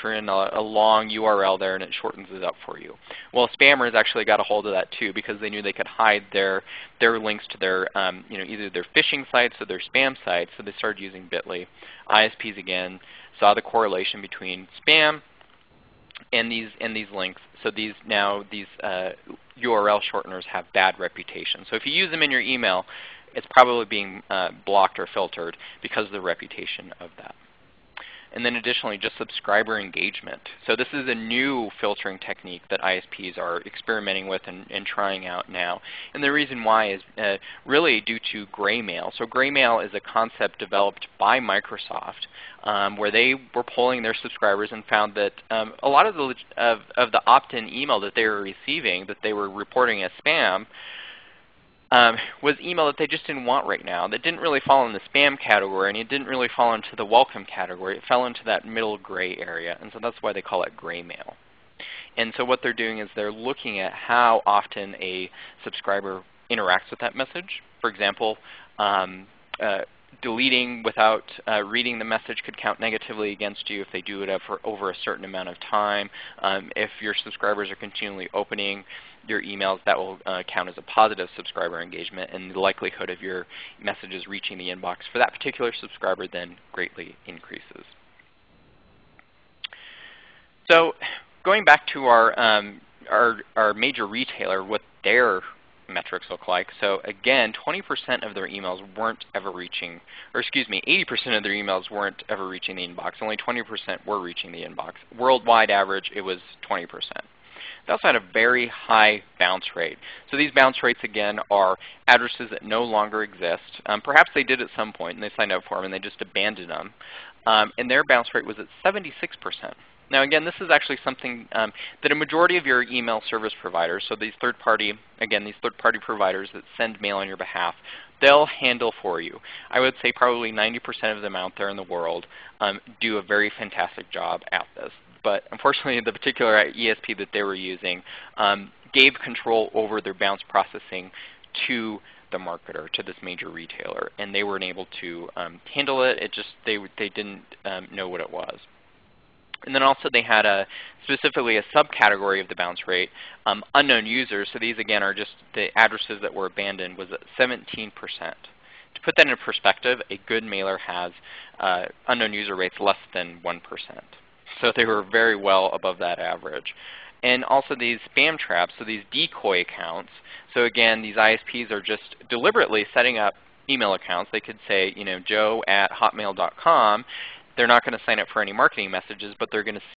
enter in a long URL there and it shortens it up for you. Well, spammers actually got a hold of that too because they knew they could hide their links to their either their phishing sites or their spam sites, so they started using Bitly. ISPs again saw the correlation between spam and these links. So these URL shorteners have bad reputation. So if you use them in your email, it's probably being blocked or filtered because of the reputation of that. And then additionally, just subscriber engagement. So this is a new filtering technique that ISPs are experimenting with and trying out now. And the reason why is really due to gray mail. So gray mail is a concept developed by Microsoft where they were polling their subscribers and found that a lot of the opt-in email that they were receiving, that they were reporting as spam, was email that they just didn't want right now. That didn't really fall in the spam category, and it didn't really fall into the welcome category. It fell into that middle gray area, and so that's why they call it gray mail. And so what they're doing is they're looking at how often a subscriber interacts with that message. For example, deleting without reading the message could count negatively against you if they do it for over a certain amount of time. If your subscribers are continually opening your emails, that will count as a positive subscriber engagement, and the likelihood of your messages reaching the inbox for that particular subscriber then greatly increases. So going back to our major retailer, what their metrics look like. So again, 20% of their emails weren't ever reaching, or excuse me, 80% of their emails weren't ever reaching the inbox. Only 20% were reaching the inbox. Worldwide average, it was 20%. They also had a very high bounce rate. So these bounce rates, again, are addresses that no longer exist. Perhaps they did at some point and they signed up for them and they just abandoned them. And their bounce rate was at 76%. Now again, this is actually something that a majority of your email service providers, so these third-party providers that send mail on your behalf, they'll handle for you. I would say probably 90% of them out there in the world do a very fantastic job at this. But unfortunately, the particular ESP that they were using gave control over their bounce processing to the marketer, to this major retailer, and they weren't able to handle it. They didn't know what it was. And then also they had specifically a subcategory of the bounce rate, unknown users. So these again are just the addresses that were abandoned, was at 17%. To put that in perspective, a good mailer has unknown user rates less than 1%. So they were very well above that average. And also these spam traps, so these decoy accounts. So again, these ISPs are just deliberately setting up email accounts. They could say, Joe@hotmail.com. They're not going to sign up for any marketing messages, but they're going to